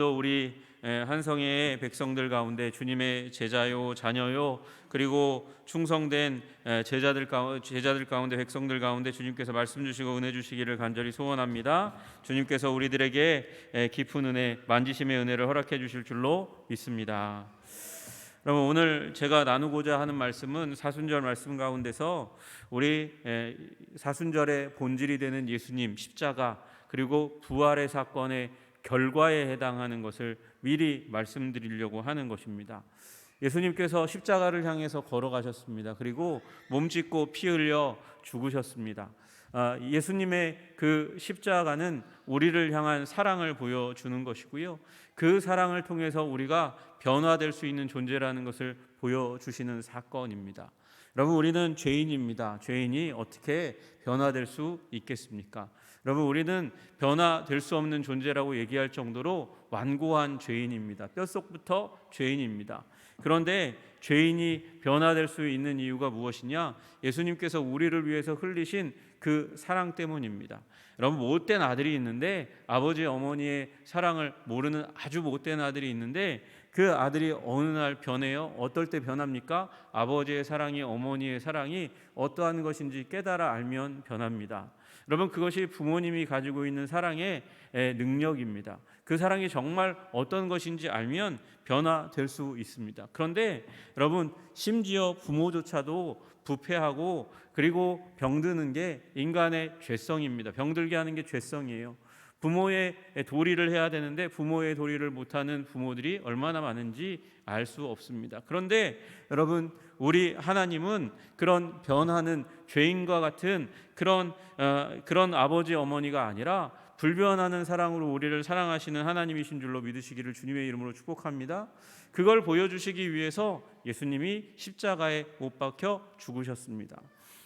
또 우리 한성의 백성들 가운데 주님의 제자요 자녀요 그리고 충성된 제자들 가운데 백성들 가운데 주님께서 말씀 주시고 은혜 주시기를 간절히 소원합니다. 주님께서 우리들에게 깊은 은혜, 만지심의 은혜를 허락해 주실 줄로 믿습니다. 여러분, 오늘 제가 나누고자 하는 말씀은 사순절 말씀 가운데서 우리 사순절의 본질이 되는 예수님 십자가 그리고 부활의 사건의 결과에 해당하는 것을 미리 말씀드리려고 하는 것입니다. 예수님께서 십자가를 향해서 걸어가셨습니다. 그리고 몸짓고 피 흘려 죽으셨습니다. 예수님의 그 십자가는 우리를 향한 사랑을 보여주는 것이고요. 그 사랑을 통해서 우리가 변화될 수 있는 존재라는 것을 보여주시는 사건입니다. 여러분, 우리는 죄인입니다. 죄인이 어떻게 변화될 수 있겠습니까? 여러분, 우리는 변화될 수 없는 존재라고 얘기할 정도로 완고한 죄인입니다. 뼛속부터 죄인입니다. 그런데 죄인이 변화될 수 있는 이유가 무엇이냐? 예수님께서 우리를 위해서 흘리신 그 사랑 때문입니다. 여러분, 못된 아들이 있는데 아버지 어머니의 사랑을 모르는 아주 못된 아들이 있는데 그 아들이 어느 날 변해요. 어떨 때 변합니까? 아버지의 사랑이 어머니의 사랑이 어떠한 것인지 깨달아 알면 변합니다. 여러분, 그것이 부모님이 가지고 있는 사랑의 능력입니다. 그 사랑이 정말 어떤 것인지 알면 변화될 수 있습니다. 그런데 여러분, 심지어 부모조차도 부패하고 그리고 병드는 게 인간의 죄성입니다. 병들게 하는 게 죄성이에요. 부모의 도리를 해야 되는데 부모의 도리를 못하는 부모들이 얼마나 많은지 알 수 없습니다. 그런데 여러분, 우리 하나님은 그런 변하는 죄인과 같은 그런 아버지 어머니가 아니라 불변하는 사랑으로 우리를 사랑하시는 하나님이신 줄로 믿으시기를 주님의 이름으로 축복합니다. 그걸 보여주시기 위해서 예수님이 십자가에 못 박혀 죽으셨습니다.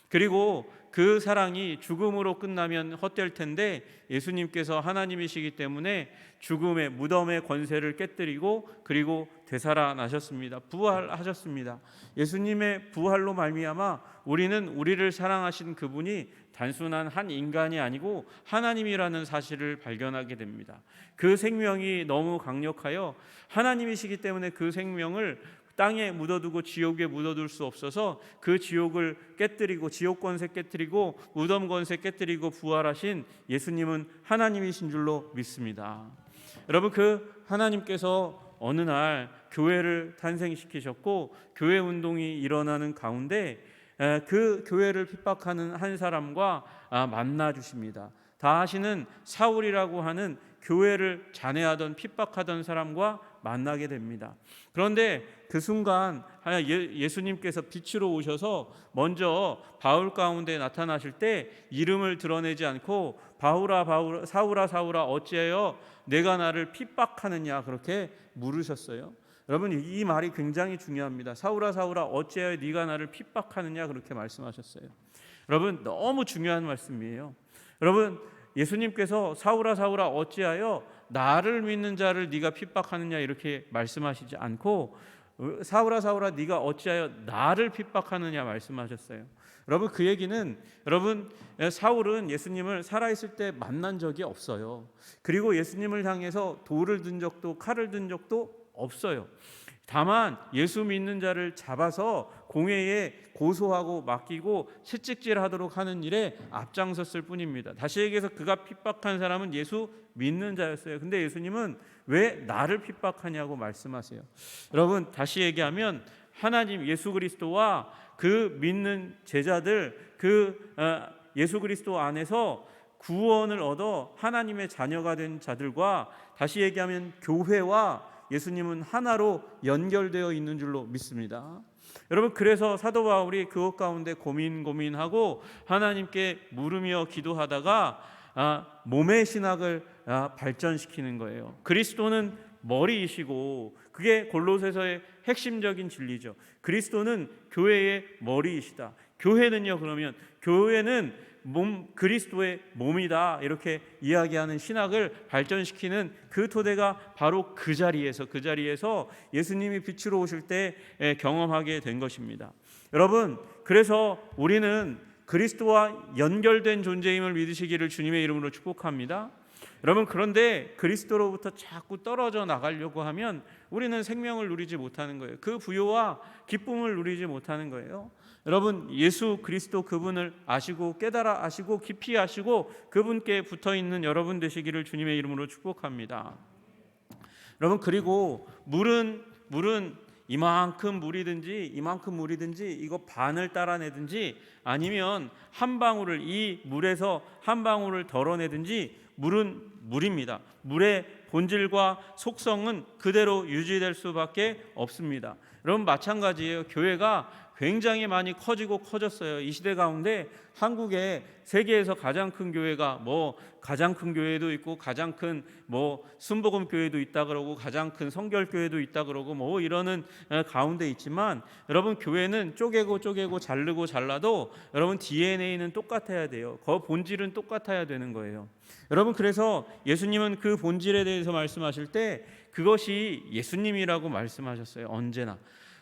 그리고 그 사랑이 죽음으로 끝나면 헛될 텐데 예수님께서 하나님이시기 때문에 죽음의 무덤의 권세를 깨뜨리고 그리고 되살아나셨습니다. 부활하셨습니다. 예수님의 부활로 말미암아 우리는 우리를 사랑하신 그분이 단순한 한 인간이 아니고 하나님이라는 사실을 발견하게 됩니다. 그 생명이 너무 강력하여 하나님이시기 때문에 그 생명을 땅에 묻어두고 지옥에 묻어둘 수 없어서 그 지옥을 깨뜨리고 지옥 권세 깨뜨리고 무덤 권세 깨뜨리고 부활하신 예수님은 하나님이신 줄로 믿습니다. 여러분, 그 하나님께서 어느 날 교회를 탄생시키셨고 교회 운동이 일어나는 가운데 그 교회를 핍박하는 한 사람과 만나 주십니다. 다 아시는 사울이라고 하는 교회를 잔해하던 핍박하던 사람과 만나게 됩니다. 그런데 그 순간 예수님께서 빛으로 오셔서 먼저 바울 가운데 나타나실 때 이름을 드러내지 않고 바울아 사울아 어찌하여 내가 나를 핍박하느냐 그렇게 물으셨어요. 여러분, 이 말이 굉장히 중요합니다. 사울아 어찌하여 네가 나를 핍박하느냐 그렇게 말씀하셨어요. 여러분, 너무 중요한 말씀이에요. 여러분, 예수님께서 사울아 어찌하여 나를 믿는 자를 네가 핍박하느냐 이렇게 말씀하시지 않고 사울아 네가 어찌하여 나를 핍박하느냐 말씀하셨어요. 여러분, 그 얘기는 사울은 예수님을 살아있을 때 만난 적이 없어요. 그리고 예수님을 향해서 돌을 든 적도 칼을 든 적도 없어요. 다만 예수 믿는 자를 잡아서 공회에 고소하고 맡기고 채찍질하도록 하는 일에 앞장섰을 뿐입니다. 다시 얘기해서 그가 핍박한 사람은 예수 믿는 자였어요. 근데 예수님은 왜 나를 핍박하냐고 말씀하세요. 여러분, 다시 얘기하면 하나님 예수 그리스도와 그 믿는 제자들 예수 그리스도 안에서 구원을 얻어 하나님의 자녀가 된 자들과 다시 얘기하면 교회와 예수님은 하나로 연결되어 있는 줄로 믿습니다. 여러분, 그래서 사도 바울이 그것 가운데 고민하고 하나님께 물으며 기도하다가 몸의 신학을 발전시키는 거예요. 그리스도는 머리이시고 그게 골로새서의 핵심적인 진리죠. 그리스도는 교회의 머리이시다. 교회는요, 그러면 교회는 그리스도의 몸이다 이렇게 이야기하는 신학을 발전시키는 그 토대가 바로 그 자리에서 예수님이 빛으로 오실 때 경험하게 된 것입니다. 여러분, 그래서 우리는 그리스도와 연결된 존재임을 믿으시기를 주님의 이름으로 축복합니다. 여러분, 그런데 그리스도로부터 자꾸 떨어져 나가려고 하면 우리는 생명을 누리지 못하는 거예요. 그 부요와 기쁨을 누리지 못하는 거예요. 여러분, 예수 그리스도 그분을 아시고 깨달아 아시고 깊이 아시고 그분께 붙어 있는 여러분 되시기를 주님의 이름으로 축복합니다. 여러분, 그리고 물은 이만큼 물이든지 이거 반을 따라내든지 아니면 한 방울을, 이 물에서 한 방울을 덜어내든지 물은 물입니다. 물의 본질과 속성은 그대로 유지될 수밖에 없습니다. 여러분, 마찬가지예요. 교회가 굉장히 많이 커졌어요. 이 시대 가운데 한국에 세계에서 가장 큰 교회가 가장 큰 교회도 있고 가장 큰 순복음 교회도 있다 그러고 가장 큰 성결 교회도 있다 그러고 이러는 가운데 있지만, 여러분, 교회는 쪼개고 자르고 잘라도 여러분 DNA는 똑같아야 돼요. 그 본질은 똑같아야 되는 거예요. 여러분, 그래서 예수님은 그 본질에 대해서 말씀하실 때 그것이 예수님이라고 말씀하셨어요. 언제나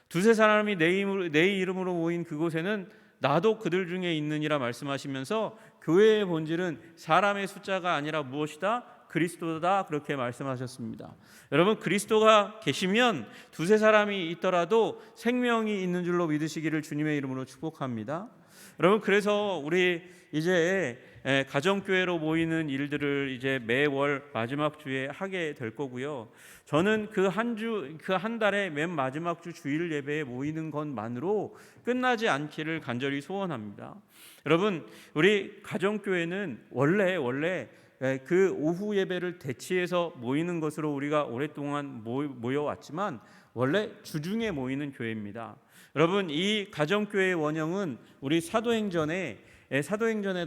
두세 사람이 내 이름으로 모인 그곳에는 나도 그들 중에 있느니라 말씀하시면서 교회의 본질은 사람의 숫자가 아니라 무엇이다? 그리스도다, 그렇게 말씀하셨습니다. 여러분, 그리스도가 계시면 두세 사람이 있더라도 생명이 있는 줄로 믿으시기를 주님의 이름으로 축복합니다. 여러분, 그래서 우리 이제 가정교회로 모이는 일들을 이제 매월 마지막 주에 하게 될 거고요. 저는 그 한 달의 맨 마지막 주 주일 예배에 모이는 것만으로 끝나지 않기를 간절히 소원합니다. 여러분, 우리 가정교회는 원래 그 오후 예배를 대치해서 모이는 것으로 우리가 오랫동안 모여왔지만 원래 주중에 모이는 교회입니다. 여러분, 이 가정교회의 원형은 우리 사도행전에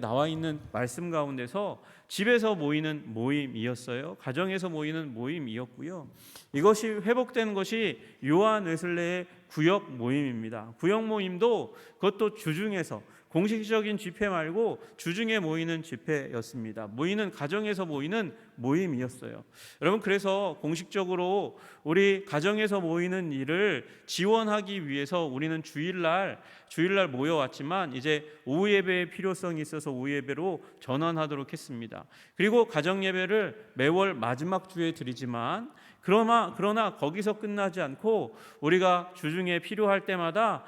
나와 있는 말씀 가운데서 집에서 모이는 모임이었어요. 가정에서 모이는 모임이었고요. 이것이 회복된 것이 요한 웨슬레의 구역 모임입니다. 구역 모임도 그것도 주중에서, 공식적인 집회 말고 주중에 모이는 집회였습니다. 가정에서 모이는 모임이었어요. 여러분, 그래서 공식적으로 우리 가정에서 모이는 일을 지원하기 위해서 우리는 주일날 모여왔지만 이제 오후 예배의 필요성이 있어서 오후 예배로 전환하도록 했습니다. 그리고 가정 예배를 매월 마지막 주에 드리지만 그러나 거기서 끝나지 않고 우리가 주중에 필요할 때마다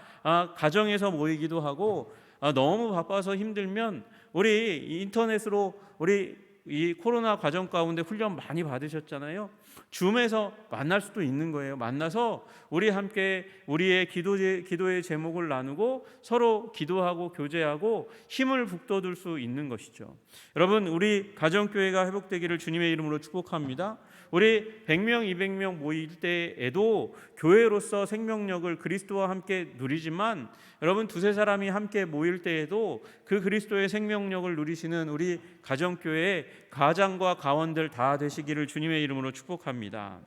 가정에서 모이기도 하고, 너무 바빠서 힘들면 우리 인터넷으로 우리 이 코로나 과정 가운데 훈련 많이 받으셨잖아요. 줌에서 만날 수도 있는 거예요. 만나서 우리 함께 우리의 기도의 제목을 나누고 서로 기도하고 교제하고 힘을 북돋을 수 있는 것이죠. 여러분, 우리 가정교회가 회복되기를 주님의 이름으로 축복합니다. 우리 100명, 200명 모일 때에도 교회로서 생명력을 그리스도와 함께 누리지만, 여러분, 두세 사람이 함께 모일 때에도 그 그리스도의 생명력을 누리시는 우리 가정교회의 가장과 가원들 다 되시기를 주님의 이름으로 축복합니다.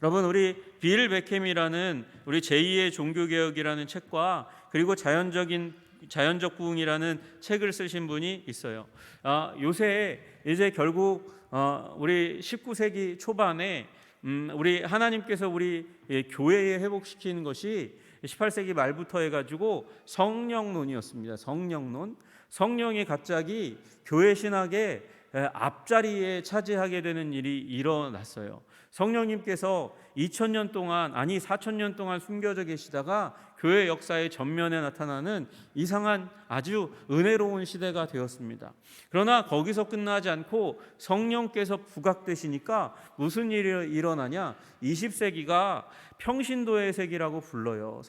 여러분, 우리 빌 베켐이라는 우리 제2의 종교개혁이라는 책과 그리고 자연적 부흥이라는 책을 쓰신 분이 있어요. 요새 이제 결국 우리 19세기 초반에 우리 하나님께서 우리 교회에 회복시키는 것이 18세기 말부터 해가지고 성령론이었습니다. 성령이 갑자기 교회 신학의 앞자리에 차지하게 되는 일이 일어났어요. 성령님께서 4,000년 동안 숨겨져 계시다가 교회 역사의 전면에 나타나는 이상한 아주 은혜로운 시대가 되었습니다. 그러나 거기서 끝나지 않고 성령께서 부각되시니까 무슨 일이 일어나냐? 20세기가 평신도의 세기라고 불러요.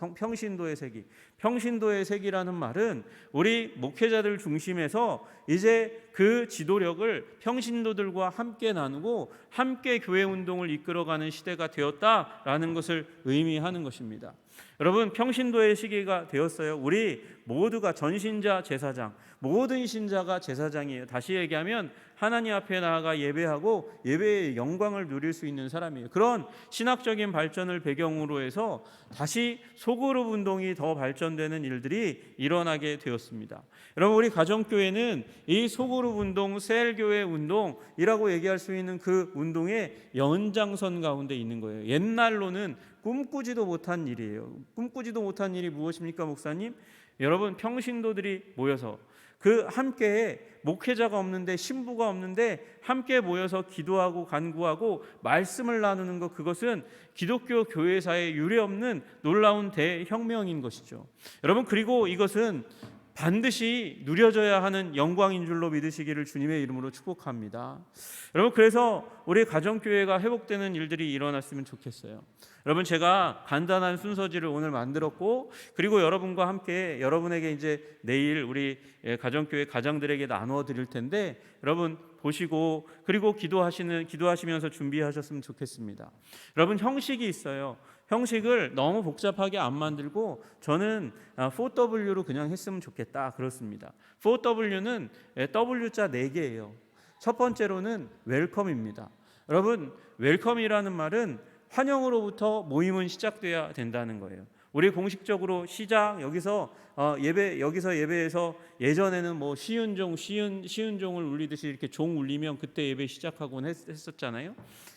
평신도의 세기라는 말은 우리 목회자들 중심에서 이제 그 지도력을 평신도들과 함께 나누고 함께 교회 운동을 이끌어가는 시대가 되었다라는 것을 의미하는 것입니다. 여러분, 평신도의 시기가 되었어요. 우리 모두가 전신자 제사장, 모든 신자가 제사장이에요. 다시 얘기하면 하나님 앞에 나아가 예배하고 예배의 영광을 누릴 수 있는 사람이에요. 그런 신학적인 발전을 배경으로 해서 다시 소그룹 운동이 더 발전되는 일들이 일어나게 되었습니다. 여러분, 우리 가정교회는 이 소그룹 운동, 셀교회 운동이라고 얘기할 수 있는 그 운동의 연장선 가운데 있는 거예요. 옛날로는 꿈꾸지도 못한 일이에요. 꿈꾸지도 못한 일이 무엇입니까, 목사님? 여러분, 평신도들이 모여서 그 함께 목회자가 없는데 신부가 없는데 함께 모여서 기도하고 간구하고 말씀을 나누는 것, 그것은 기독교 교회사에 유례없는 놀라운 대혁명인 것이죠. 여러분, 그리고 이것은 반드시 누려져야 하는 영광인 줄로 믿으시기를 주님의 이름으로 축복합니다. 여러분, 그래서 우리 가정교회가 회복되는 일들이 일어났으면 좋겠어요. 여러분, 제가 간단한 순서지를 오늘 만들었고, 그리고 여러분과 함께 여러분에게 이제 내일 우리 가정교회 가장들에게 나누어 드릴 텐데, 여러분 보시고 그리고 기도하시면서 준비하셨으면 좋겠습니다. 여러분, 형식이 있어요. 형식을 너무 복잡하게 안 만들고 저는 4W로 그냥 했으면 좋겠다 그렇습니다. 4W는 W자 4개예요. 첫 번째로는 웰컴입니다. 여러분, 웰컴이라는 말은 환영으로부터 모임은 시작돼야 된다는 거예요. 우리 공식적으로 시작, 여기서 예배에서 예전에는 뭐 시은 종을 울리듯이 이렇게 종 울리면 그때 예배 시작하곤 했었잖아요.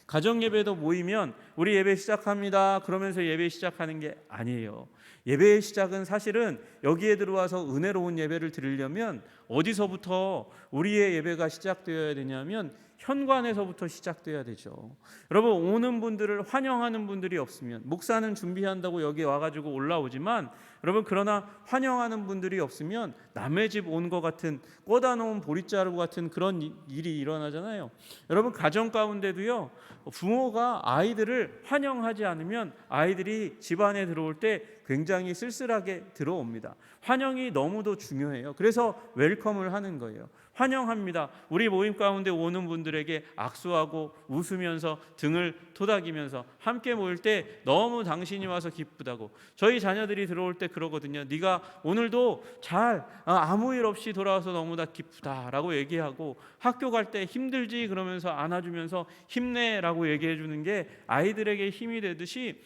가정 예배도 모이면 우리 예배 시작합니다 그러면서 예배 시작하는 게 아니에요. 예배의 시작은 사실은 여기에 들어와서 은혜로운 예배를 드리려면 어디서부터 우리의 예배가 시작되어야 되냐면 현관에서부터 시작돼야 되죠. 여러분, 오는 분들을 환영하는 분들이 없으면, 목사는 준비한다고 여기 와가지고 올라오지만, 여러분, 그러나 환영하는 분들이 없으면 남의 집 온 것 같은, 꽂아 놓은 보릿자루 같은 그런 일이 일어나잖아요. 여러분, 가정 가운데도요, 부모가 아이들을 환영하지 않으면 아이들이 집안에 들어올 때 굉장히 쓸쓸하게 들어옵니다. 환영이 너무도 중요해요. 그래서 웰컴을 하는 거예요. 환영합니다. 우리 모임 가운데 오는 분들에게 악수하고 웃으면서 등을 토닥이면서 함께 모일 때 너무 당신이 와서 기쁘다고. 저희 자녀들이 들어올 때 그러거든요. 네가 오늘도 잘 아무 일 없이 돌아와서 너무나 기쁘다라고 얘기하고, 학교 갈 때 힘들지 그러면서 안아주면서 힘내라고 얘기해 주는 게 아이들에게 힘이 되듯이,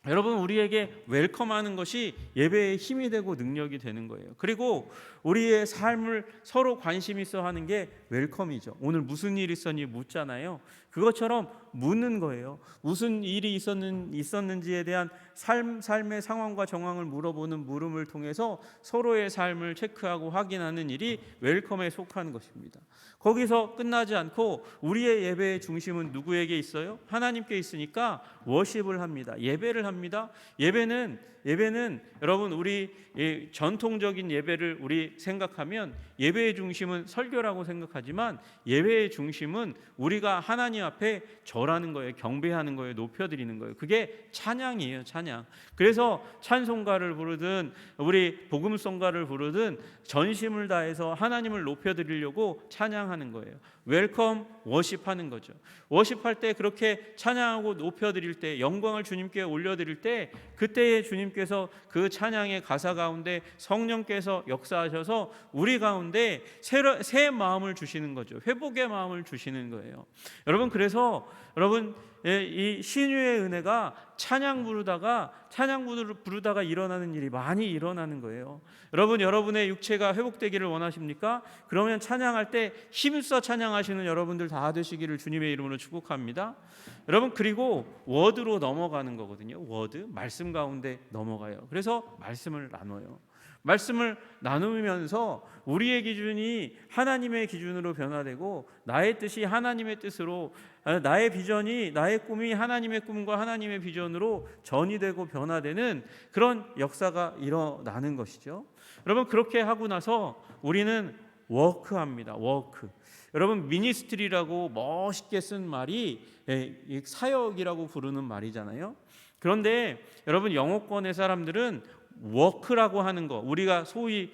여러분, 우리에게 웰컴하는 것이 예배의 힘이 되고 능력이 되는 거예요. 그리고 우리의 삶을 서로 관심 있어 하는 게 웰컴이죠. 오늘 무슨 일 있었니 묻잖아요. 그것처럼 묻는 거예요. 무슨 일이 있었는지에 대한 삶의 상황과 정황을 물어보는 물음을 통해서 서로의 삶을 체크하고 확인하는 일이 웰컴에 속하는 것입니다. 거기서 끝나지 않고 우리의 예배의 중심은 누구에게 있어요? 하나님께 있으니까 워십을 합니다. 예배를 합니다. 예배는 여러분, 우리 전통적인 예배를 우리 생각하면 예배의 중심은 설교라고 생각하지만, 예배의 중심은 우리가 하나님 앞에 절하는 거예요. 경배하는 거예요. 높여드리는 거예요. 그게 찬양이에요. 찬양. 그래서 찬송가를 부르든 우리 복음송가를 부르든 전심을 다해서 하나님을 높여드리려고 찬양하는 거예요. 웰컴 워십하는 거죠. 워십할 때, 그렇게 찬양하고 높여드릴 때, 영광을 주님께 올려드릴 때, 그때에 주님께서 그 찬양의 가사 가운데 성령께서 역사하셔서 우리 가운데 새 마음을 주시는 거죠. 회복의 마음을 주시는 거예요. 여러분, 그래서 여러분, 이 신유의 은혜가 찬양 부르다가 일어나는 일이 많이 일어나는 거예요. 여러분, 여러분의 육체가 회복되기를 원하십니까? 그러면 찬양할 때 힘써 찬양하시는 여러분들 다 되시기를 주님의 이름으로 축복합니다. 여러분, 그리고 워드로 넘어가는 거거든요. 워드, 말씀 가운데 넘어가요. 그래서 말씀을 나눠요. 말씀을 나누면서 우리의 기준이 하나님의 기준으로 변화되고, 나의 뜻이 하나님의 뜻으로, 나의 비전이, 나의 꿈이 하나님의 꿈과 하나님의 비전으로 전이되고 변화되는 그런 역사가 일어나는 것이죠. 여러분, 그렇게 하고 나서 우리는 워크합니다. 워크. 여러분, 미니스트리라고 멋있게 쓴 말이 사역이라고 부르는 말이잖아요. 그런데 여러분, 영어권의 사람들은 워크라고 하는 거, 우리가 소위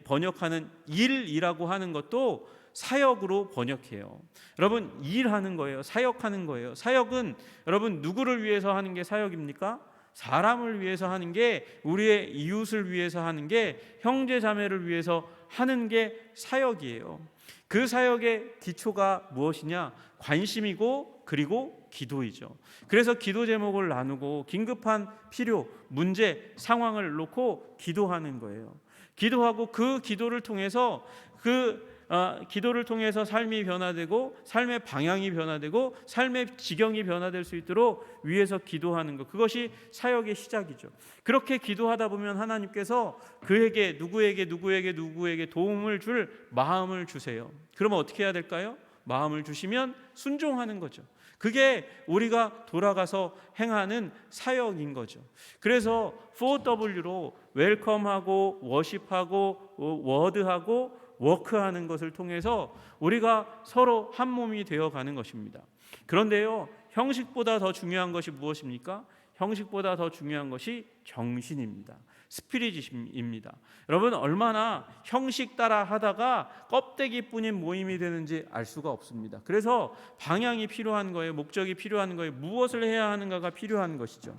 번역하는 일이라고 하는 것도 사역으로 번역해요. 여러분, 일하는 거예요. 사역하는 거예요. 사역은 여러분, 누구를 위해서 하는 게 사역입니까? 사람을 위해서 하는 게, 우리의 이웃을 위해서 하는 게, 형제 자매를 위해서 하는 게 사역이에요. 그 사역의 기초가 무엇이냐? 관심이고, 그리고 기도이죠. 그래서 기도 제목을 나누고 긴급한 필요, 문제, 상황을 놓고 기도하는 거예요. 기도하고 그 기도를 통해서 그 기도를 통해서 삶이 변화되고 삶의 방향이 변화되고 삶의 지경이 변화될 수 있도록 위해서 기도하는 것, 그것이 사역의 시작이죠. 그렇게 기도하다 보면 하나님께서 그에게 누구에게 도움을 줄 마음을 주세요. 그러면 어떻게 해야 될까요? 마음을 주시면 순종하는 거죠. 그게 우리가 돌아가서 행하는 사역인 거죠. 그래서 4W로 웰컴하고 워십하고 워드하고 워크하는 것을 통해서 우리가 서로 한 몸이 되어가는 것입니다. 그런데요, 형식보다 더 중요한 것이 무엇입니까? 형식보다 더 중요한 것이 정신입니다. 스피릿입니다. 여러분, 얼마나 형식 따라 하다가 껍데기뿐인 모임이 되는지 알 수가 없습니다. 그래서 방향이 필요한 거예요. 목적이 필요한 거예요. 무엇을 해야 하는가가 필요한 것이죠.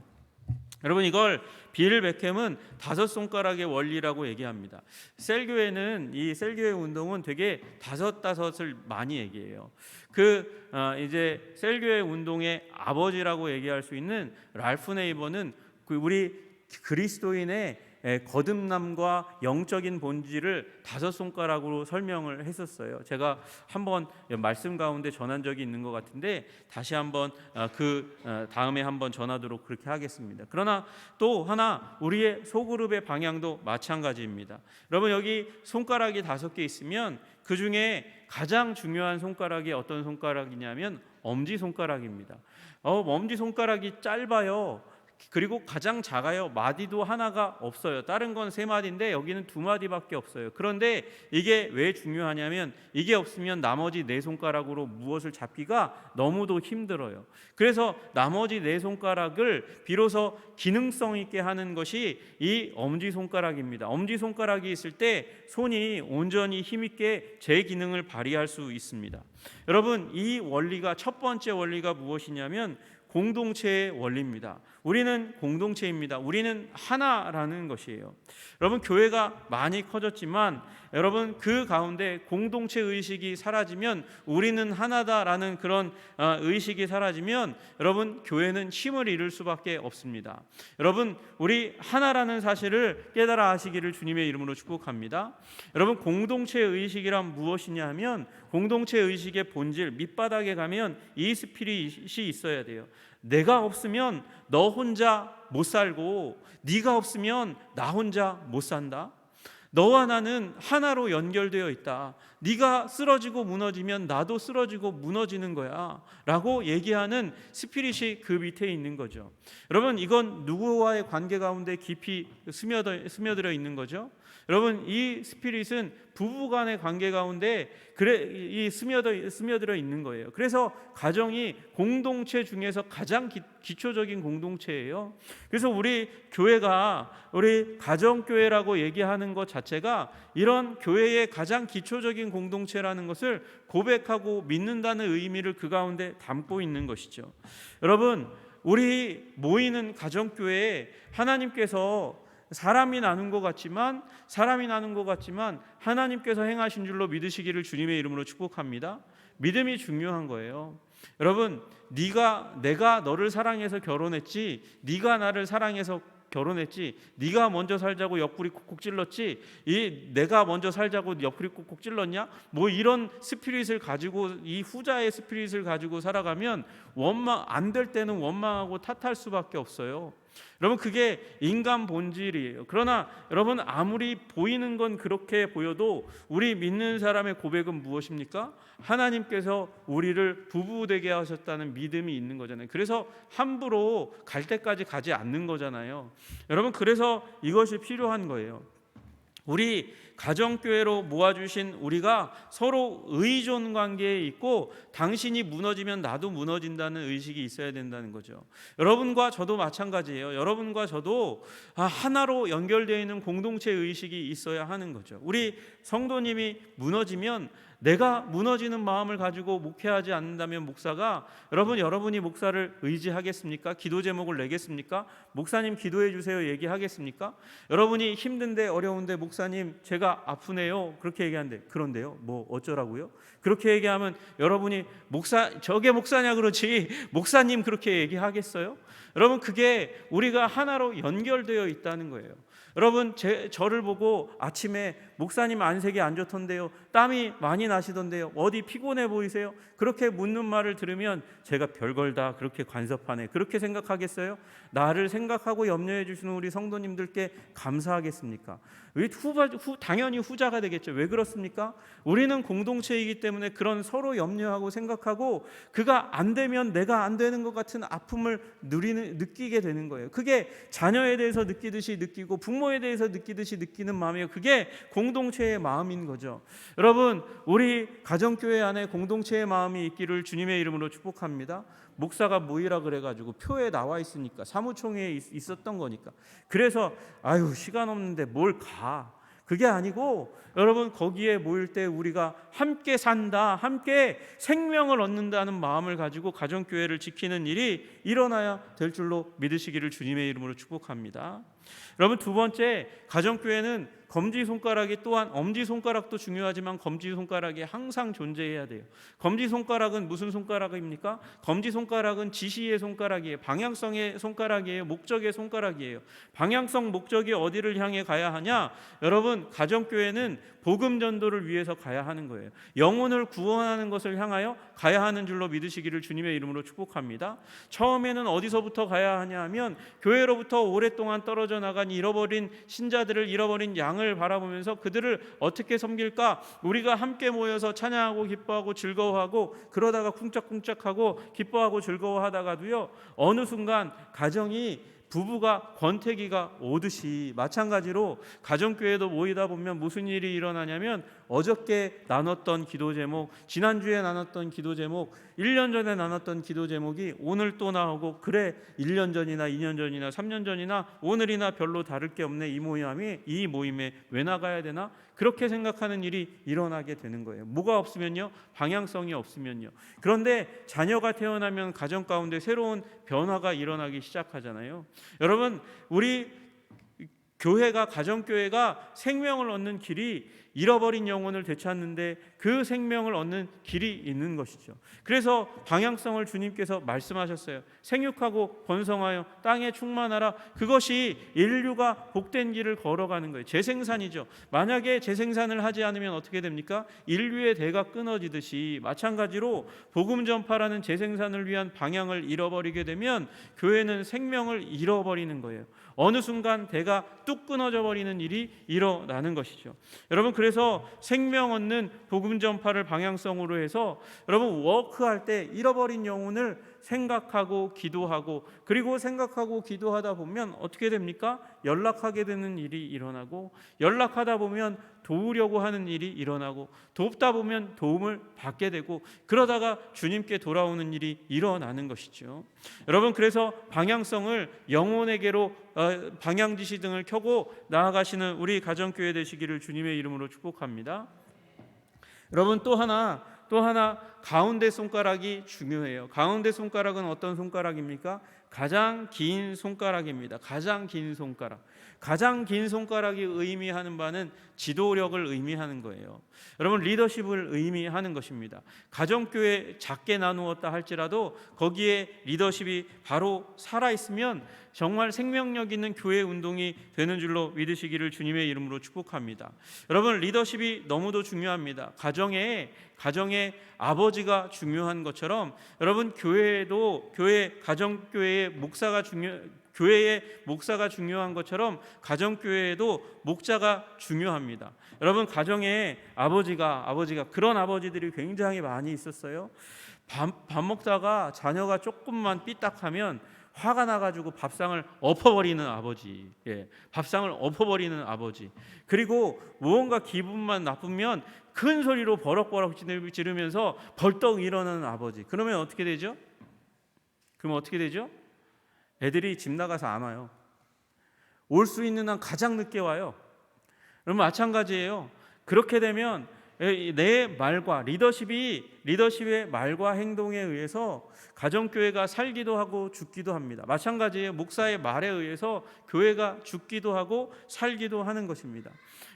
여러분, 이걸 빌 베켐은 5손가락의 원리라고 얘기합니다. 셀교회는 이 셀교회 운동은 되게 5을 많이 얘기해요. 이제 셀교회 운동의 아버지라고 얘기할 수 있는 랄프 네이버는 우리 그리스도인의 거듭남과 영적인 본질을 5손가락으로 설명을 했었어요. 제가 한번 말씀 가운데 전한 적이 있는 것 같은데 다시 한번 다음에 한번 전하도록 그렇게 하겠습니다. 그러나 또 하나, 우리의 소그룹의 방향도 마찬가지입니다. 여러분, 여기 손가락이 5개 있으면 그 중에 가장 중요한 손가락이 어떤 손가락이냐면 엄지손가락입니다. 엄지손가락이 짧아요. 그리고 가장 작아요. 마디도 하나가 없어요. 다른 건 3마디인데 여기는 2마디밖에 없어요. 그런데 이게 왜 중요하냐면 이게 없으면 나머지 4손가락으로 무엇을 잡기가 너무도 힘들어요. 그래서 나머지 4손가락을 비로소 기능성 있게 하는 것이 이 엄지손가락입니다. 엄지손가락이 있을 때 손이 온전히 힘있게 제 기능을 발휘할 수 있습니다. 여러분, 이 원리가, 첫 번째 원리가 무엇이냐면 공동체의 원리입니다. 우리는 공동체입니다. 우리는 하나라는 것이에요. 여러분, 교회가 많이 커졌지만 여러분, 그 가운데 공동체 의식이 사라지면, 우리는 하나다라는 그런 의식이 사라지면 여러분, 교회는 힘을 잃을 수밖에 없습니다. 여러분, 우리 하나라는 사실을 깨달아 하시기를 주님의 이름으로 축복합니다. 여러분, 공동체 의식이란 무엇이냐 하면, 공동체 의식의 본질, 밑바닥에 가면 이 스피릿이 있어야 돼요. 내가 없으면 너 혼자 못 살고, 네가 없으면 나 혼자 못 산다. 너와 나는 하나로 연결되어 있다. 네가 쓰러지고 무너지면 나도 쓰러지고 무너지는 거야 라고 얘기하는 스피릿이 그 밑에 있는 거죠. 여러분, 이건 누구와의 관계 가운데 깊이 스며들어 있는 거죠. 여러분, 이 스피릿은 부부간의 관계 가운데 스며들어 있는 거예요. 그래서 가정이 공동체 중에서 가장 기초적인 공동체예요. 그래서 우리 교회가 우리 가정교회라고 얘기하는 것 자체가 이런 교회의 가장 기초적인 공동체라는 것을 고백하고 믿는다는 의미를 그 가운데 담고 있는 것이죠. 여러분, 우리 모이는 가정교회에 하나님께서 사람이 나눈 것 같지만 하나님께서 행하신 줄로 믿으시기를 주님의 이름으로 축복합니다. 믿음이 중요한 거예요. 여러분, 내가 너를 사랑해서 결혼했지, 네가 나를 사랑해서 결혼했지, 네가 먼저 살자고 옆구리 콕콕 찔렀지, 내가 먼저 살자고 옆구리 콕콕 찔렀냐? 뭐 이런 스피릿을 가지고, 이 후자의 스피릿을 가지고 살아가면 안 될 때는 원망하고 탓할 수밖에 없어요. 여러분, 그게 인간 본질이에요. 그러나 여러분, 아무리 보이는 건 그렇게 보여도 우리 믿는 사람의 고백은 무엇입니까? 하나님께서 우리를 부부되게 하셨다는 믿음이 있는 거잖아요. 그래서 함부로 갈 때까지 가지 않는 거잖아요. 여러분, 그래서 이것이 필요한 거예요. 우리 가정교회로 모아주신 우리가 서로 의존 관계에 있고, 당신이 무너지면 나도 무너진다는 의식이 있어야 된다는 거죠. 여러분과 저도 마찬가지예요. 여러분과 저도 하나로 연결되어 있는 공동체 의식이 있어야 하는 거죠. 우리 성도님이 무너지면, 내가 무너지는 마음을 가지고 목회하지 않는다면 목사가, 여러분이 목사를 의지하겠습니까? 기도 제목을 내겠습니까? 목사님 기도해 주세요 얘기하겠습니까? 여러분이 힘든데 어려운데 목사님 제가 아프네요 그렇게 얘기하는데, 그런데요 뭐 어쩌라고요? 그렇게 얘기하면 여러분이 저게 목사냐 그렇지 목사님 그렇게 얘기하겠어요? 여러분, 그게 우리가 하나로 연결되어 있다는 거예요. 여러분, 저를 보고 아침에 목사님 안색이 안 좋던데요, 땀이 많이 나시던데요, 어디 피곤해 보이세요? 그렇게 묻는 말을 들으면 제가 별걸 다 그렇게 간섭하네, 그렇게 생각하겠어요? 나를 생각하고 염려해 주시는 우리 성도님들께 감사하겠습니까? 당연히 후자가 되겠죠. 왜 그렇습니까? 우리는 공동체이기 때문에 그런 서로 염려하고 생각하고 그가 안 되면 내가 안 되는 것 같은 아픔을 느끼게 되는 거예요. 그게 자녀에 대해서 느끼듯이 느끼고 부모에 대해서 느끼듯이 느끼는 마음이에요. 그게 공동체의 마음인 거죠. 여러분, 우리 가정교회 안에 공동체의 마음이 있기를 주님의 이름으로 축복합니다. 목사가 모이라 그래가지고 표에 나와 있으니까, 사무총회에 있었던 거니까, 그래서 아유 시간 없는데 뭘 가, 그게 아니고 여러분, 거기에 모일 때 우리가 함께 산다, 함께 생명을 얻는다는 마음을 가지고 가정교회를 지키는 일이 일어나야 될 줄로 믿으시기를 주님의 이름으로 축복합니다. 여러분, 두 번째, 가정교회는 검지손가락이 또한, 엄지손가락도 중요하지만 검지손가락이 항상 존재해야 돼요. 검지손가락은 무슨 손가락입니까? 검지손가락은 지시의 손가락이에요. 방향성의 손가락이에요. 목적의 손가락이에요. 방향성, 목적이 어디를 향해 가야 하냐? 여러분, 가정교회는 복음 전도를 위해서 가야 하는 거예요. 영혼을 구원하는 것을 향하여 가야 하는 줄로 믿으시기를 주님의 이름으로 축복합니다. 처음에는 어디서부터 가야 하냐 하면, 교회로부터 오랫동안 떨어져 나간 잃어버린 신자들을, 잃어버린 양을 바라보면서 그들을 어떻게 섬길까? 우리가 함께 모여서 찬양하고 기뻐하고 즐거워하고, 그러다가 쿵짝쿵짝하고 기뻐하고 즐거워하다가도요, 어느 순간 가정이, 부부가 권태기가 오듯이 마찬가지로 가정교회도 모이다 보면 무슨 일이 일어나냐면, 어저께 나눴던 기도 제목, 지난주에 나눴던 기도 제목, 1년 전에 나눴던 기도 제목이 오늘 또 나오고, 그래 1년 전이나 2년 전이나 3년 전이나 오늘이나 별로 다를 게 없네, 이 모임에 왜 나가야 되나? 그렇게 생각하는 일이 일어나게 되는 거예요. 뭐가 없으면요? 방향성이 없으면요. 그런데 자녀가 태어나면 가정 가운데 새로운 변화가 일어나기 시작하잖아요. 여러분, 우리 교회가, 가정교회가 생명을 얻는 길이 잃어버린 영혼을 되찾는데 그 생명을 얻는 길이 있는 것이죠. 그래서 방향성을 주님께서 말씀하셨어요. 생육하고 번성하여 땅에 충만하라. 그것이 인류가 복된 길을 걸어가는 거예요. 재생산이죠. 만약에 재생산을 하지 않으면 어떻게 됩니까? 인류의 대가 끊어지듯이 마찬가지로 복음 전파라는 재생산을 위한 방향을 잃어버리게 되면 교회는 생명을 잃어버리는 거예요. 어느 순간 대가 뚝 끊어져 버리는 일이 일어나는 것이죠. 여러분, 그래서 생명 얻는 복음 전파를 방향성으로 해서 여러분, 워크할 때 잃어버린 영혼을 생각하고 기도하고, 그리고 생각하고 기도하다 보면 어떻게 됩니까? 연락하게 되는 일이 일어나고, 연락하다 보면 도우려고 하는 일이 일어나고, 돕다 보면 도움을 받게 되고, 그러다가 주님께 돌아오는 일이 일어나는 것이죠. 여러분, 그래서 방향성을 영혼에게로 방향지시 등을 켜고 나아가시는 우리 가정교회 되시기를 주님의 이름으로 축복합니다. 여러분, 또 하나 가운데 손가락이 중요해요. 가운데 손가락은 어떤 손가락입니까? 가장 긴 손가락입니다. 가장 긴 손가락. 가장 긴 손가락이 의미하는 바는 지도력을 의미하는 거예요. 여러분, 리더십을 의미하는 것입니다. 가정교회 작게 나누었다 할지라도 거기에 리더십이 바로 살아있으면 정말 생명력 있는 교회 운동이 되는 줄로 믿으시기를 주님의 이름으로 축복합니다. 여러분, 리더십이 너무도 중요합니다. 가정에 아버지가 중요한 것처럼 여러분, 가정교회의 목사가 중요한 것처럼 가정교회에도 목자가 중요합니다. 여러분, 가정에 아버지가 그런 아버지들이 굉장히 많이 있었어요. 밥 먹다가 자녀가 조금만 삐딱하면 화가 나가지고 밥상을 엎어버리는 아버지, 밥상을 엎어버리는 아버지. 그리고 무언가 기분만 나쁘면 큰 소리로 버럭버럭 지르면서 벌떡 일어나는 아버지. 그러면 어떻게 되죠? 애들이 집 나가서 안 와요. 올 수 있는 한 가장 늦게 와요. 그럼 마찬가지예요. 그렇게 되면 내 말과 리더십의 말과 행동에 의해서 가정교회가 살기도 하고 죽기도 합니다. 마찬가지예요. 목사의 말에 의해서 교회가 죽기도 하고 살기도 하는 것입니다.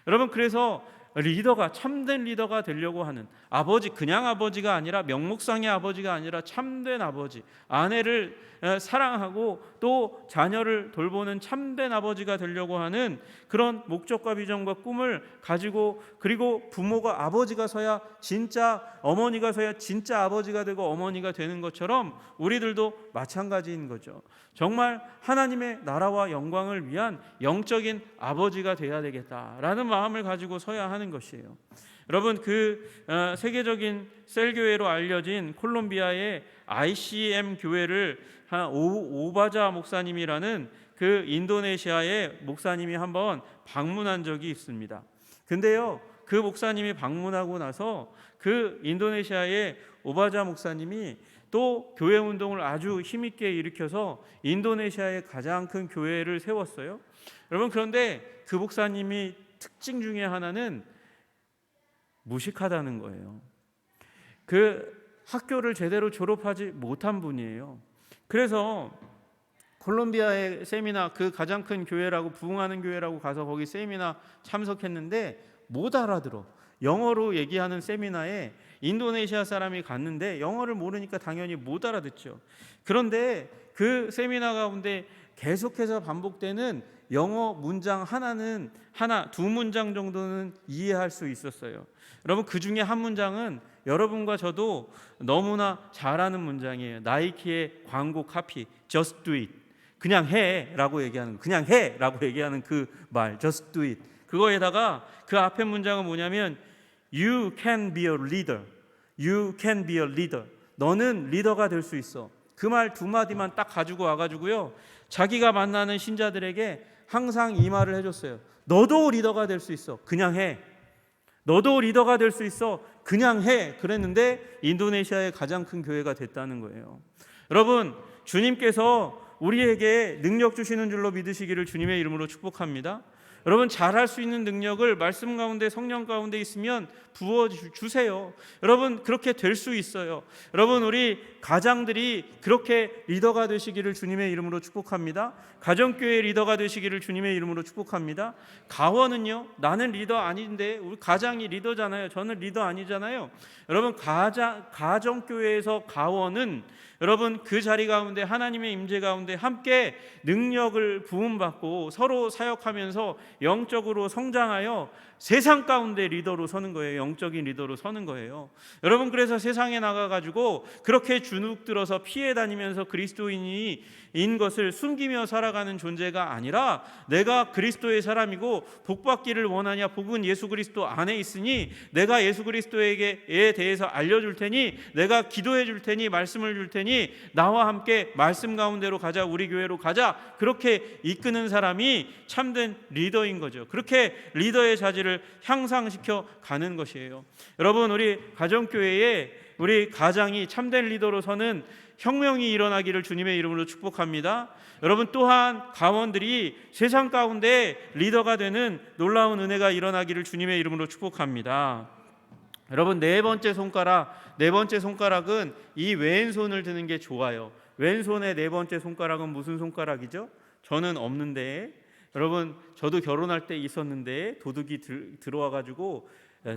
여러분, 그래서 리더가, 참된 리더가 되려고 하는 아버지, 그냥 아버지가 아니라 명목상의 아버지가 아니라 참된 아버지, 아내를 사랑하고 또 자녀를 돌보는 참된 아버지가 되려고 하는 그런 목적과 비전과 꿈을 가지고, 그리고 부모가, 아버지가 서야 진짜, 어머니가 서야 진짜 아버지가 되고 어머니가 되는 것처럼 우리들도 마찬가지인 거죠. 정말 하나님의 나라와 영광을 위한 영적인 아버지가 돼야 되겠다라는 마음을 가지고 서야 하는 것이에요. 여러분, 세계적인 셀교회로 알려진 콜롬비아의 ICM 교회를 오바자 목사님이라는 그 인도네시아의 목사님이 한번 방문한 적이 있습니다. 근데요, 그 목사님이 방문하고 나서 그 인도네시아의 오바자 목사님이 또 교회 운동을 아주 힘있게 일으켜서 인도네시아의 가장 큰 교회를 세웠어요. 여러분, 그런데 그 목사님이 특징 중에 하나는 무식하다는 거예요. 그 학교를 제대로 졸업하지 못한 분이에요. 그래서 콜롬비아의 세미나, 그 가장 큰 교회라고, 부흥하는 교회라고 가서 거기 세미나 참석했는데 못 알아들어. 영어로 얘기하는 세미나에 인도네시아 사람이 갔는데 영어를 모르니까 당연히 못 알아듣죠. 그런데 그 세미나 가운데 계속해서 반복되는 영어 문장 두 문장 정도는 이해할 수 있었어요. 여러분, 그 중에 한 문장은 여러분과 저도 너무나 잘 아는 문장이에요. 나이키의 광고 카피, Just do it. 그냥 해라고 얘기하는 거. 그냥 해라고 얘기하는 그 말, Just do it. 그거에다가 그 앞에 문장은 뭐냐면 You can be a leader. You can be a leader. 너는 리더가 될 수 있어. 그 말 두 마디만 딱 가지고 와가지고요, 자기가 만나는 신자들에게 항상 이 말을 해줬어요. 너도 리더가 될 수 있어. 그냥 해. 너도 리더가 될 수 있어. 그냥 해. 그랬는데 인도네시아의 가장 큰 교회가 됐다는 거예요. 여러분, 주님께서 우리에게 능력 주시는 줄로 믿으시기를 주님의 이름으로 축복합니다. 여러분, 잘할 수 있는 능력을 말씀 가운데, 성령 가운데 있으면 부어주세요. 여러분, 그렇게 될 수 있어요. 여러분, 우리 가장들이 그렇게 리더가 되시기를 주님의 이름으로 축복합니다. 가정교회 리더가 되시기를 주님의 이름으로 축복합니다. 가원은요, 나는 리더 아닌데, 우리 가장이 리더잖아요. 저는 리더 아니잖아요. 여러분, 가정교회에서 가원은 여러분, 그 자리 가운데, 하나님의 임재 가운데 함께 능력을 부음받고 서로 사역하면서 영적으로 성장하여 세상 가운데 리더로 서는 거예요. 영적인 리더로 서는 거예요. 여러분, 그래서 세상에 나가가지고 그렇게 주눅 들어서 피해 다니면서 그리스도인인 것을 숨기며 살아가는 존재가 아니라, 내가 그리스도의 사람이고 복받기를 원하냐, 복은 예수 그리스도 안에 있으니 내가 예수 그리스도에게 대해서 알려줄 테니, 내가 기도해 줄 테니, 말씀을 줄 테니 나와 함께 말씀 가운데로 가자, 우리 교회로 가자, 그렇게 이끄는 사람이 참된 리더인 거죠. 그렇게 리더의 자질을 향상시켜 가는 것이에요. 여러분, 우리 가정교회에 우리 가장이 참된 리더로 서는 혁명이 일어나기를 주님의 이름으로 축복합니다. 여러분, 또한 가원들이 세상 가운데 리더가 되는 놀라운 은혜가 일어나기를 주님의 이름으로 축복합니다. 여러분, 네 번째 손가락은 이 왼손을 드는 게 좋아요. 왼손의 네 번째 손가락은 무슨 손가락이죠? 저는 없는데, 여러분, 저도 결혼할 때 있었는데 도둑이 들어와가지고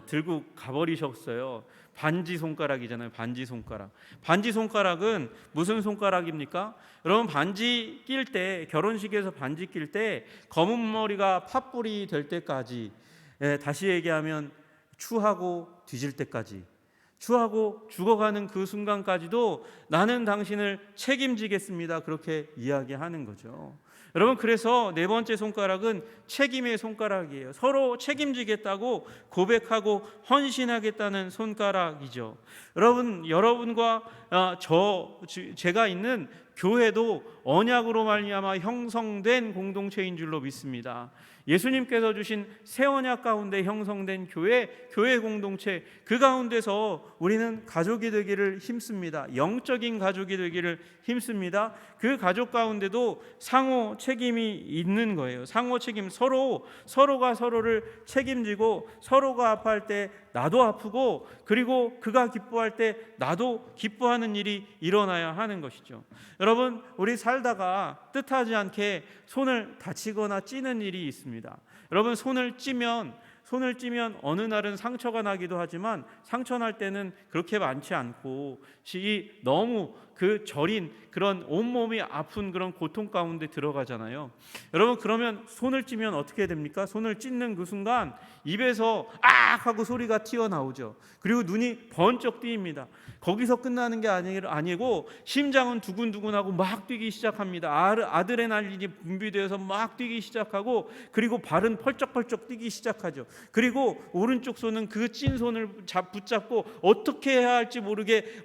들고 가버리셨어요. 반지 손가락이잖아요. 반지 손가락. 반지 손가락은 무슨 손가락입니까? 여러분, 반지 낄 때, 결혼식에서 반지 낄 때 검은 머리가 팥불이 될 때까지, 다시 얘기하면 추하고 뒤질 때까지, 추하고 죽어가는 그 순간까지도 나는 당신을 책임지겠습니다, 그렇게 이야기하는 거죠. 여러분, 그래서 네 번째 손가락은 책임의 손가락이에요. 서로 책임지겠다고 고백하고 헌신하겠다는 손가락이죠. 여러분과 제가 있는 교회도 언약으로 말미암아 형성된 공동체인 줄로 믿습니다. 예수님께서 주신 새 언약 가운데 형성된 교회 공동체, 그 가운데서 우리는 가족이 되기를 힘씁니다. 영적인 가족이 되기를 힘씁니다. 그 가족 가운데도 상호 책임이 있는 거예요. 상호 책임, 서로가 서로를 책임지고, 서로가 아파할 때 나도 아프고, 그리고 그가 기뻐할 때 나도 기뻐하는 일이 일어나야 하는 것이죠. 여러분, 우리 살다가 뜻하지 않게 손을 다치거나 찌는 일이 있습니다. 여러분, 손을 찌면 손을 찌면 어느 날은 상처가 나기도 하지만 상처 날 때는 그렇게 많지 않고 너무 그 저린 그런 온몸이 아픈 그런 고통 가운데 들어가잖아요. 여러분, 그러면 손을 찌면 어떻게 됩니까? 손을 찢는 그 순간 입에서 악 하고 소리가 튀어나오죠. 그리고 눈이 번쩍 뜨입니다. 거기서 끝나는 게 아니고 심장은 두근두근하고 막 뛰기 시작합니다. 아드레날린이 분비되어서 막 뛰기 시작하고, 그리고 발은 펄쩍펄쩍 뛰기 시작하죠. 그리고 오른쪽 손은 그 찐 손을 붙잡고 어떻게 해야 할지 모르게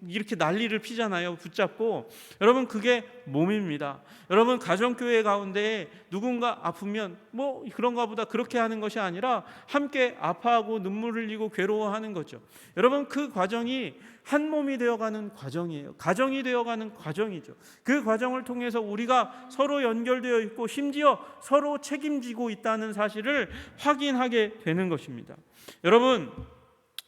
이렇게 난리를 피잖아요. 붙잡고. 여러분, 그게 몸입니다. 여러분, 가정교회 가운데 누군가 아프면 뭐 그런가 보다 그렇게 하는 것이 아니라 함께 아파하고 눈물 흘리고 괴로워하는 거죠. 여러분, 그 과정이 한 몸이 되어가는 과정이에요. 가정이 되어가는 과정이죠. 그 과정을 통해서 우리가 서로 연결되어 있고 심지어 서로 책임지고 있다는 사실을 확인하게 되는 것입니다. 여러분,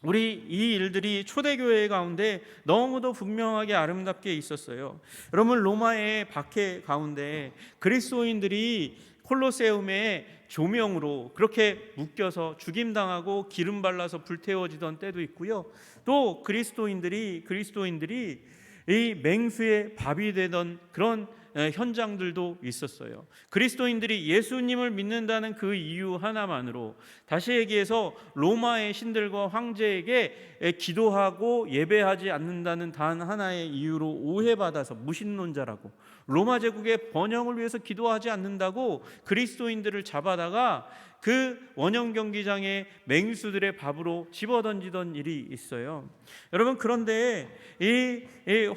우리 이 일들이 초대교회 가운데 너무도 분명하게 아름답게 있었어요. 여러분, 로마의 박해 가운데 그리스도인들이 콜로세움의 조명으로 그렇게 묶여서 죽임당하고 기름 발라서 불태워지던 때도 있고요. 또 그리스도인들이 이 맹수의 밥이 되던 그런 현장들도 있었어요. 그리스도인들이 예수님을 믿는다는 그 이유 하나만으로, 다시 얘기해서 로마의 신들과 황제에게 기도하고 예배하지 않는다는 단 하나의 이유로 오해받아서 무신론자라고, 로마 제국의 번영을 위해서 기도하지 않는다고 그리스도인들을 잡아다가 그 원형 경기장에 맹수들의 밥으로 집어던지던 일이 있어요. 여러분, 그런데 이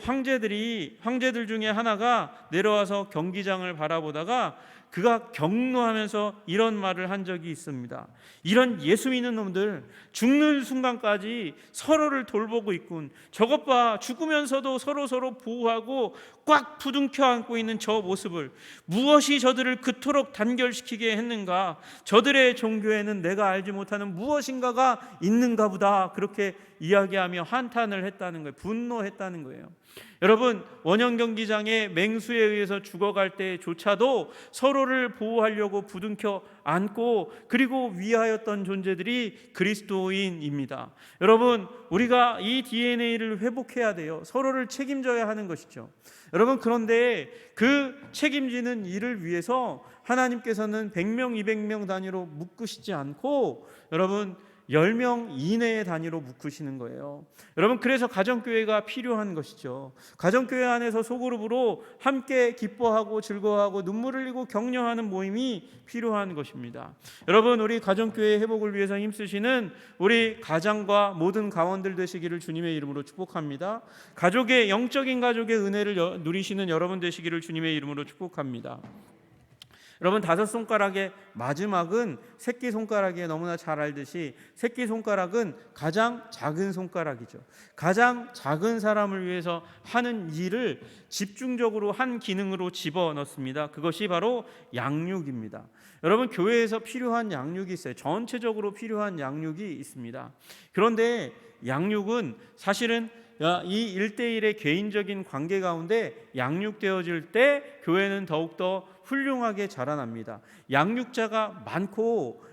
황제들 중에 하나가 내려와서 경기장을 바라보다가 그가 격노하면서 이런 말을 한 적이 있습니다. 이런 예수 믿는 놈들, 죽는 순간까지 서로를 돌보고 있군. 저것 봐, 죽으면서도 서로 보호하고 꽉 부둥켜 안고 있는 저 모습을, 무엇이 저들을 그토록 단결시키게 했는가? 저들의 종교에는 내가 알지 못하는 무엇인가가 있는가 보다. 그렇게 이야기하며 한탄을 했다는 거예요. 분노했다는 거예요. 여러분, 원형 경기장에 맹수에 의해서 죽어갈 때조차도 서로를 보호하려고 부둥켜 안고 그리고 위하였던 존재들이 그리스도인입니다. 여러분, 우리가 이 DNA를 회복해야 돼요. 서로를 책임져야 하는 것이죠. 여러분, 그런데 그 책임지는 일을 위해서 하나님께서는 100명, 200명 단위로 묶으시지 않고 여러분 10명 이내의 단위로 묶으시는 거예요. 여러분, 그래서 가정교회가 필요한 것이죠. 가정교회 안에서 소그룹으로 함께 기뻐하고 즐거워하고 눈물 흘리고 격려하는 모임이 필요한 것입니다. 여러분, 우리 가정교회 회복을 위해서 힘쓰시는 우리 가장과 모든 가원들 되시기를 주님의 이름으로 축복합니다. 영적인 가족의 은혜를 누리시는 여러분 되시기를 주님의 이름으로 축복합니다. 여러분, 5손가락의 마지막은 새끼손가락에 너무나 잘 알듯이 새끼손가락은 가장 작은 손가락이죠. 가장 작은 사람을 위해서 하는 일을 집중적으로 한 기능으로 집어넣습니다. 그것이 바로 양육입니다. 여러분, 교회에서 필요한 양육이 있어요. 전체적으로 필요한 양육이 있습니다. 그런데 양육은 사실은 이 1대1의 개인적인 관계 가운데 양육되어질 때 교회는 더욱더 훌륭하게 자라납니다. 양육자가 많고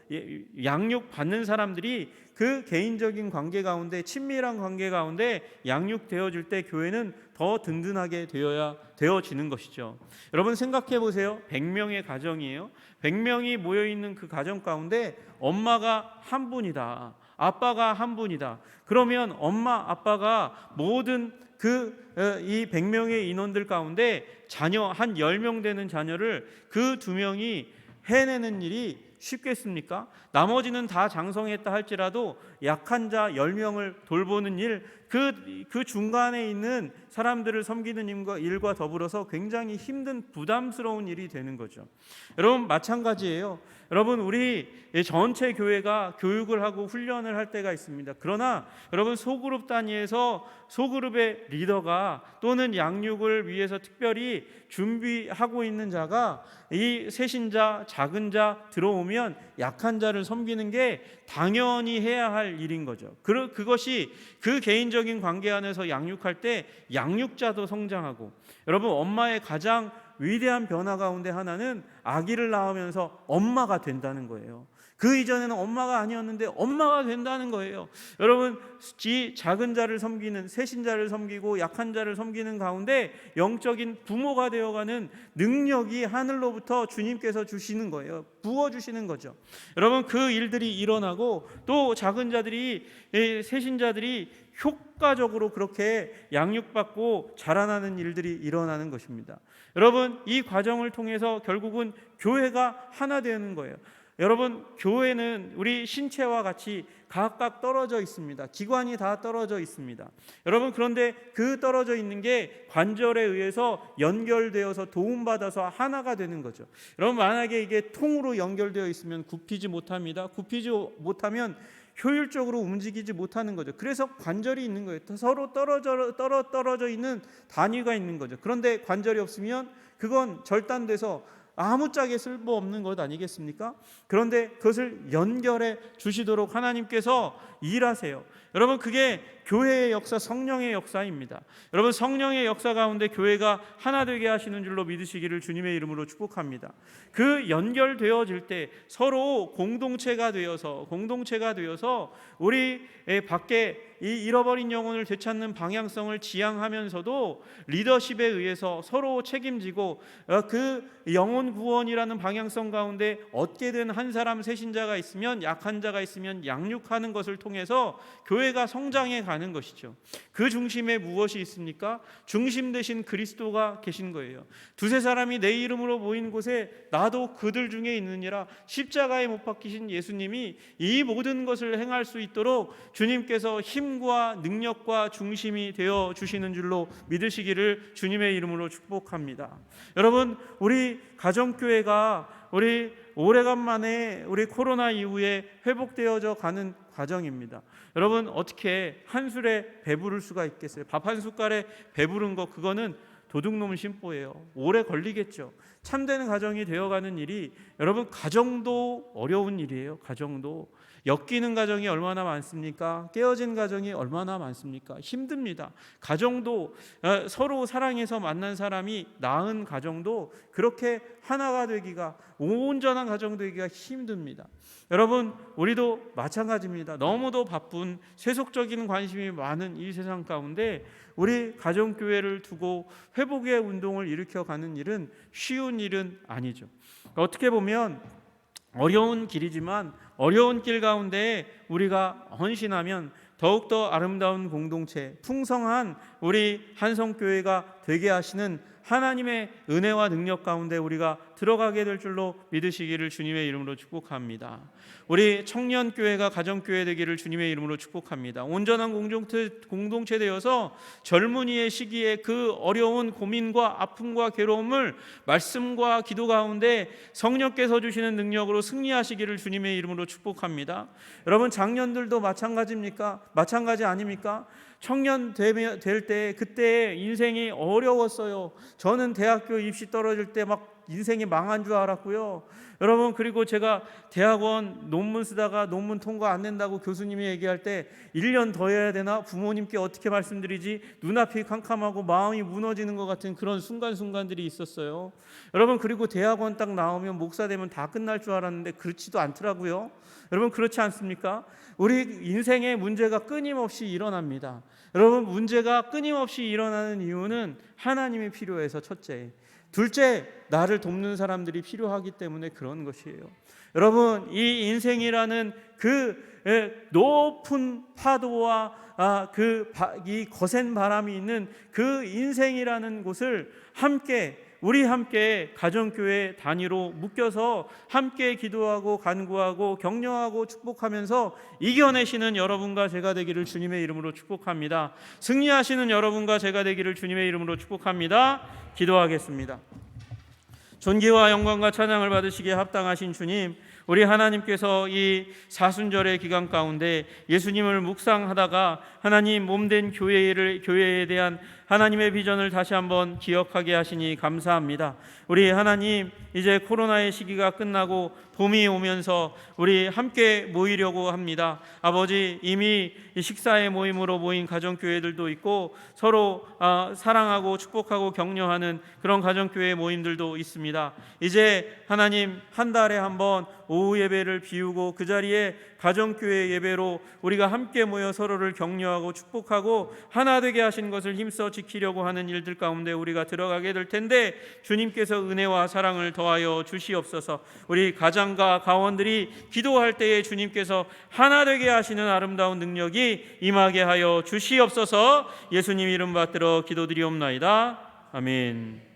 양육받는 사람들이 그 개인적인 관계 가운데, 친밀한 관계 가운데 양육되어질 때 교회는 더 든든하게 되어지는 것이죠. 여러분, 생각해 보세요. 100명의 가정이에요. 100명이 모여있는 그 가정 가운데 엄마가 한 분이다, 아빠가 한 분이다. 그러면 엄마, 아빠가 모든 이 100명의 인원들 가운데 자녀 한 10명 되는 자녀를 그 2명이 해내는 일이 쉽겠습니까? 나머지는 다 장성했다 할지라도 약한 자 10명을 돌보는 일, 그 중간에 있는 사람들을 섬기는 일과 더불어서 굉장히 힘든 부담스러운 일이 되는 거죠. 여러분, 마찬가지예요. 여러분, 우리 전체 교회가 교육을 하고 훈련을 할 때가 있습니다. 그러나 여러분, 소그룹 단위에서 소그룹의 리더가 또는 양육을 위해서 특별히 준비하고 있는 자가 이 세신자, 작은 자 들어오면 약한 자를 섬기는 게 당연히 해야 할 일인 거죠. 그것이 그 개인적인 관계 안에서 양육할 때 양육자도 성장하고, 여러분, 엄마의 가장 위대한 변화 가운데 하나는 아기를 낳으면서 엄마가 된다는 거예요. 그 이전에는 엄마가 아니었는데 엄마가 된다는 거예요. 여러분, 이 작은 자를 섬기는, 세신자를 섬기고 약한 자를 섬기는 가운데 영적인 부모가 되어가는 능력이 하늘로부터 주님께서 주시는 거예요. 부어주시는 거죠. 여러분, 그 일들이 일어나고 또 작은 자들이, 세신자들이 효과적으로 그렇게 양육받고 자라나는 일들이 일어나는 것입니다. 여러분, 이 과정을 통해서 결국은 교회가 하나 되는 거예요. 여러분, 교회는 우리 신체와 같이 각각 떨어져 있습니다. 기관이 다 떨어져 있습니다. 여러분, 그런데 그 떨어져 있는 게 관절에 의해서 연결되어서 도움받아서 하나가 되는 거죠. 여러분, 만약에 이게 통으로 연결되어 있으면 굽히지 못합니다. 굽히지 못하면 효율적으로 움직이지 못하는 거죠. 그래서 관절이 있는 거예요. 서로 떨어져 있는 단위가 있는 거죠. 그런데 관절이 없으면 그건 절단돼서 아무짝에 쓸모없는 것 아니겠습니까? 그런데 그것을 연결해 주시도록 하나님께서 일하세요. 여러분, 그게 교회의 역사, 성령의 역사입니다. 여러분, 성령의 역사 가운데 교회가 하나 되게 하시는 줄로 믿으시기를 주님의 이름으로 축복합니다. 그 연결되어질 때 서로 공동체가 되어서 우리 밖에 이 잃어버린 영혼을 되찾는 방향성을 지향하면서도 리더십에 의해서 서로 책임지고 그 영혼 구원이라는 방향성 가운데 얻게 된 한 사람 세신자가 있으면, 약한 자가 있으면 양육하는 것을 통해서 교회가 성장해 가는 것이죠. 그 중심에 무엇이 있습니까? 중심 되신 그리스도가 계신 거예요. 두세 사람이 내 이름으로 모인 곳에 나도 그들 중에 있느니라. 십자가에 못 박히신 예수님이 이 모든 것을 행할 수 있도록 주님께서 힘과 능력과 중심이 되어 주시는 줄로 믿으시기를 주님의 이름으로 축복합니다. 여러분, 우리 가정교회가 우리 오래간만에 우리 코로나 이후에 회복되어져 가는 과정입니다. 여러분, 어떻게 한 술에 배부를 수가 있겠어요? 밥 한 숟갈에 배부른 거, 그거는 도둑놈 심보예요. 오래 걸리겠죠. 참되는 가정이 되어가는 일이, 여러분, 가정도 어려운 일이에요. 가정도 엮이는 가정이 얼마나 많습니까? 깨어진 가정이 얼마나 많습니까? 힘듭니다. 가정도 서로 사랑해서 만난 사람이 낳은 가정도 그렇게 하나가 되기가, 온전한 가정 되기가 힘듭니다. 여러분, 우리도 마찬가지입니다. 너무도 바쁜 세속적인 관심이 많은 이 세상 가운데 우리 가정교회를 두고 회복의 운동을 일으켜가는 일은 쉬운 일은 아니죠. 어떻게 보면 어려운 길이지만 어려운 길 가운데 우리가 헌신하면 더욱더 아름다운 공동체, 풍성한 우리 한성교회가 되게 하시는 하나님의 은혜와 능력 가운데 우리가 들어가게 될 줄로 믿으시기를 주님의 이름으로 축복합니다. 우리 청년교회가 가정교회 되기를 주님의 이름으로 축복합니다. 온전한 공동체 되어서 젊은이의 시기에 그 어려운 고민과 아픔과 괴로움을 말씀과 기도 가운데 성령께서 주시는 능력으로 승리하시기를 주님의 이름으로 축복합니다. 여러분, 장년들도 마찬가지입니까? 마찬가지 아닙니까? 청년 될 때 그때 인생이 어려웠어요. 저는 대학교 입시 떨어질 때 막 인생이 망한 줄 알았고요. 여러분, 그리고 제가 대학원 논문 쓰다가 논문 통과 안 된다고 교수님이 얘기할 때 1년 더 해야 되나? 부모님께 어떻게 말씀드리지? 눈앞이 캄캄하고 마음이 무너지는 것 같은 그런 순간순간들이 있었어요. 여러분, 그리고 대학원 딱 나오면 목사 되면 다 끝날 줄 알았는데 그렇지도 않더라고요. 여러분, 그렇지 않습니까? 우리 인생에 문제가 끊임없이 일어납니다. 여러분, 문제가 끊임없이 일어나는 이유는 하나님이 필요해서 첫째, 둘째, 나를 돕는 사람들이 필요하기 때문에 그런 것이에요. 여러분, 이 인생이라는 그 높은 파도와 이 거센 바람이 있는 그 인생이라는 곳을 우리 함께 가정교회 단위로 묶여서 함께 기도하고 간구하고 격려하고 축복하면서 이겨내시는 여러분과 제가 되기를 주님의 이름으로 축복합니다. 승리하시는 여러분과 제가 되기를 주님의 이름으로 축복합니다. 기도하겠습니다. 존귀와 영광과 찬양을 받으시기에 합당하신 주님, 우리 하나님께서 이 사순절의 기간 가운데 예수님을 묵상하다가 하나님 몸된 교회에 대한 하나님의 비전을 다시 한번 기억하게 하시니 감사합니다. 우리 하나님, 이제 코로나의 시기가 끝나고 봄이 오면서 우리 함께 모이려고 합니다. 아버지, 이미 식사의 모임으로 모인 가정교회들도 있고 서로 사랑하고 축복하고 격려하는 그런 가정교회 모임들도 있습니다. 이제 하나님, 한 달에 한 번 오후 예배를 비우고 그 자리에 가정교회 예배로 우리가 함께 모여 서로를 격려하고 축복하고 하나 되게 하신 것을 힘써 지키려고 하는 일들 가운데 우리가 들어가게 될 텐데, 주님께서 은혜와 사랑을 더하여 주시옵소서. 우리 가장과 가원들이 기도할 때에 주님께서 하나 되게 하시는 아름다운 능력이 임하게 하여 주시옵소서. 예수님 이름 받들어 기도드리옵나이다. 아멘.